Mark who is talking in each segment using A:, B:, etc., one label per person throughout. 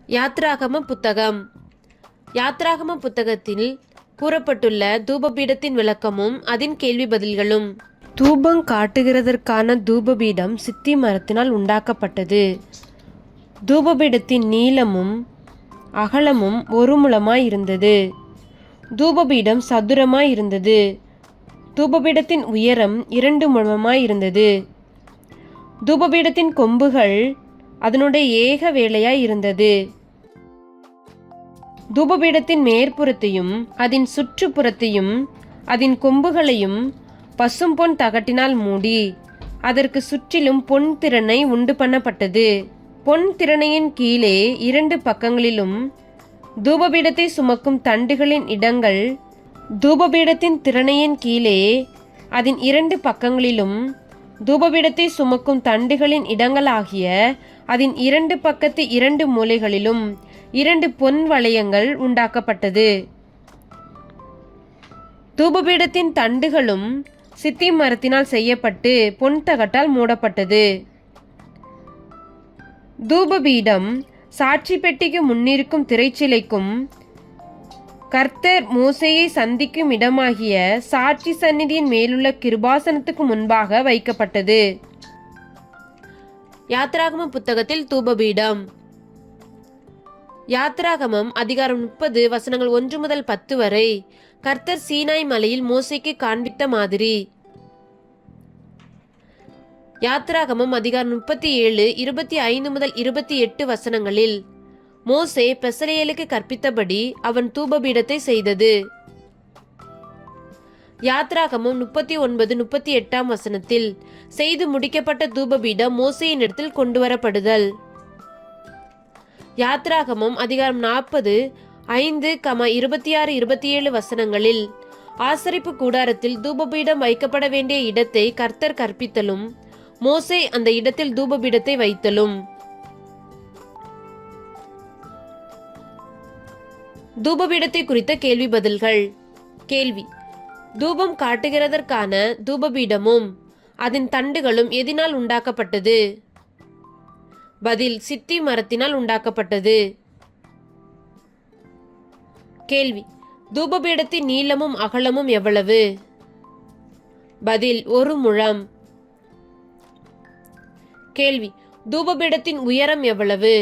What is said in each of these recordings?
A: யாத்ராகம புத்தகம். யாத்ராகம புத்தகத்தில் கூறப்பட்டுள்ள தூபபீடத்தின் விளக்கமும் அதன் கேள்வி பதில்களும். தூபம் காட்டுகிறதற்கான தூபபீடம் சித்தி மரத்தினால் உண்டாக்கப்பட்டது. தூபபீடத்தின் நீளமும் அகலமும் 1 முழமாயிருந்தது. தூபபீடம் சதுரமாயிருந்தது. தூபபீடத்தின் உயரம் 2 முழமாயிருந்தது. தூபபீடத்தின் கொம்புகள் அதனுடைய ஏக வேலையாயிருந்தது. தூபபீடத்தின் மேற்புறத்தையும் அதன் சுற்றுப்புறத்தையும் அதன் கொம்புகளையும் பசும்பொன் தகட்டினால் மூடி அதற்கு சுற்றிலும் பொன் திறனை உண்டு பண்ணப்பட்டது. பொன் திறனையின் கீழே 2 பக்கங்களிலும் தூபபீடத்தை சுமக்கும் தண்டுகளின் இடங்கள் தூபபீடத்தின் திறனையின் கீழே அதன் 2 பக்கங்களிலும் தூபபீடத்தை சுமக்கும் தண்டுகளின் இடங்களாகிய அதன் 2 பக்கத்து 2 மூலைகளிலும் 2 பொன் வளையங்கள் உண்டாக்கப்பட்டது. தூபபீடத்தின் தண்டுகளும் சித்தி மரத்தினால் செய்யப்பட்டு பொன் தகட்டால் மூடப்பட்டது. தூபபீடம் சாட்சி பெட்டிக்கு முன்னிருக்கும் திரைச்சிலைக்கும் கர்த்தர் மோசேயை சந்திக்கும் இடமாகிய சாட்சி சந்நிதியின் மேலுள்ள கிருபாசனத்துக்கு முன்பாக வைக்கப்பட்டது. யாத்ராகம புத்தகத்தில் தூபபீடம். யாத்ராகமம் அதிகாரம் 30 வசனங்கள் 1 முதல் 10 வரை கர்த்தர் சீனாய் மலையில் மோசேக்கு காண்பித்த மாதிரி. யாத்ராகமம் அதிகாரம் 37 25 முதல் 28 வசனங்களில் மோசே பெசலேலுக்கு கற்பித்தபடி அவன் தூபபீடத்தை செய்தது. யாத்ராகமம் 39 38 வசனத்தில் செய்து முடிக்கப்பட்ட தூபபீடம் மோசேயின் இடத்தில் கொண்டு வரப்படுதல். யாத்ராகமம் அதிகாரம் 40 5, 26 27 வசனங்களில் ஆசரிப்பு கூடாரத்தில் தூபபீடம் வைக்கப்பட வேண்டிய இடத்தை கர்த்தர் கற்பித்தலும் மோசே அந்த இடத்தில் தூபபீடத்தை வைத்தலும். தூபபீடத்தை குறித்த கேள்வி பதில்கள். கேள்வி: தூபம் காட்டுகிறதற்கான தூபபீடமும் அதன் தண்டுகளும் எதினால் உண்டாக்கப்பட்டது? பதில்: சித்தி மரத்தினால் உண்டாக்கப்பட்டது. கேள்வி: தூபபீடத்தின் நீளமும் அகலமும் எவ்வளவு? பதில்: 1 முழம். கேள்வி: தூபபீடத்தின் உயரம் எவ்வளவு?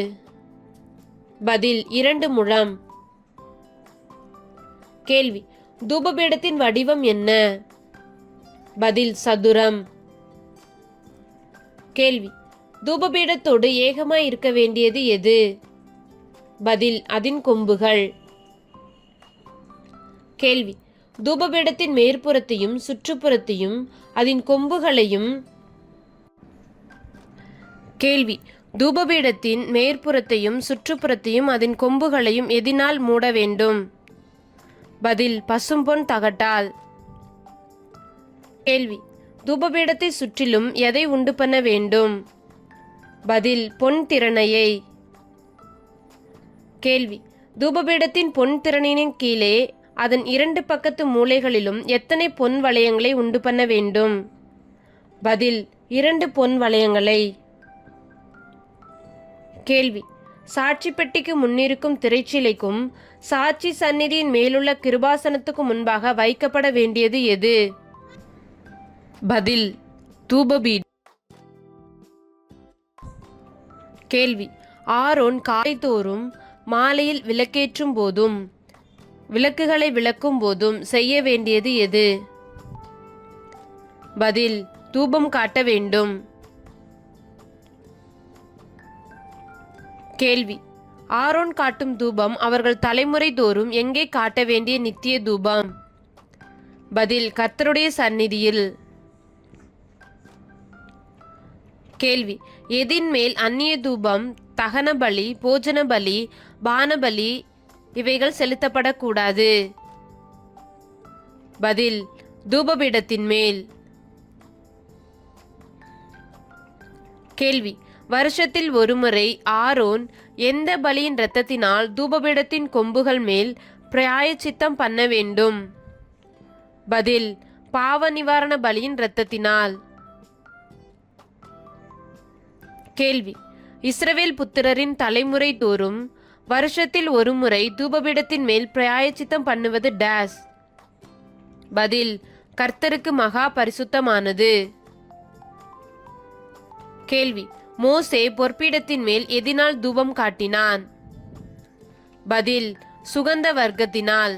A: பதில்: 2 முழம். கேள்வி: தூபபீடத்தின் வடிவம் என்ன? பதில்: சதுரம். கேள்வி: தூபபீடத்தோடு ஏகமாய் இருக்க வேண்டியது எது? பதில்: அதன் கொம்புகள். கேள்வி: தூபபீடத்தின் மேற்புறத்தையும் சுற்றுப்புறத்தையும் அதன் கொம்புகளையும் கேள்வி: தூபபீடத்தின் மேற்புறத்தையும் சுற்றுப்புறத்தையும் அதன் கொம்புகளையும் எதினால் மூட வேண்டும்? பதில்: பசும்பொன் தகட்டால். கேள்வி: தூபபீடத்தை சுற்றிலும் எதை உண்டு பண்ண வேண்டும்? பதில்: பொன் திறனையை. கேள்வி: தூபபீடத்தின் பொன் திறனின் கீழே அதன் 2 பக்கத்து மூலைகளிலும் எத்தனை பொன் வளையங்களை உண்டு பண்ண வேண்டும்? பதில்: 2 பொன் வளையங்களை. கேள்வி: சாட்சி பெட்டிக்கு முன்னிருக்கும் திரைச்சிலைக்கும் சாட்சி சந்நிதியின் மேலுள்ள கிருபாசனத்துக்கு முன்பாக வைக்கப்பட வேண்டியது எது? பதில்: தூபபீடம். கேள்வி: ஆரோன் காலைதோறும் மாலையில் விளக்கேற்றும் போதும் விளக்குகளை விளக்கும் போதும் செய்ய வேண்டியது எது? பதில்: தூபம் காட்ட வேண்டும். கேள்வி: ஆரோன் காட்டும் தூபம் அவர்கள் தலைமுறை தோறும் எங்கே காட்ட வேண்டிய நித்திய தூபம்? பதில்: கர்த்தருடைய சந்நிதியில். கேள்வி: எதின் மேல் அந்நிய தூபம், தகன பலி, போஜன பலி, பானபலி இவைகள் செலுத்தப்படக்கூடாது? பதில்: தூபபீடத்தின் மேல். கேள்வி: வருஷத்தில் ஒருமுறை ஆரோன் எந்த பலியின் இரத்தத்தினால் தூபபீடத்தின் கொம்புகள் மேல் பிராயச்சித்தம் பண்ண வேண்டும்? பதில்: பாவ நிவாரண பலியின் இரத்தத்தினால். கேள்வி: இஸ்ரவேல் புத்திரரின் தலைமுறை தோறும் வருஷத்தில் ஒரு முறை தூபபீடத்தின் மேல் பிராயச்சித்தம் பண்ணுவது டேஸ். பதில்: கர்த்தருக்கு மகா பரிசுத்தமானது. கேள்வி: மோசே பொற்பீடத்தின் மேல் எதினால் தூபம் காட்டினான்? பதில்: சுகந்த வர்க்கத்தினால்.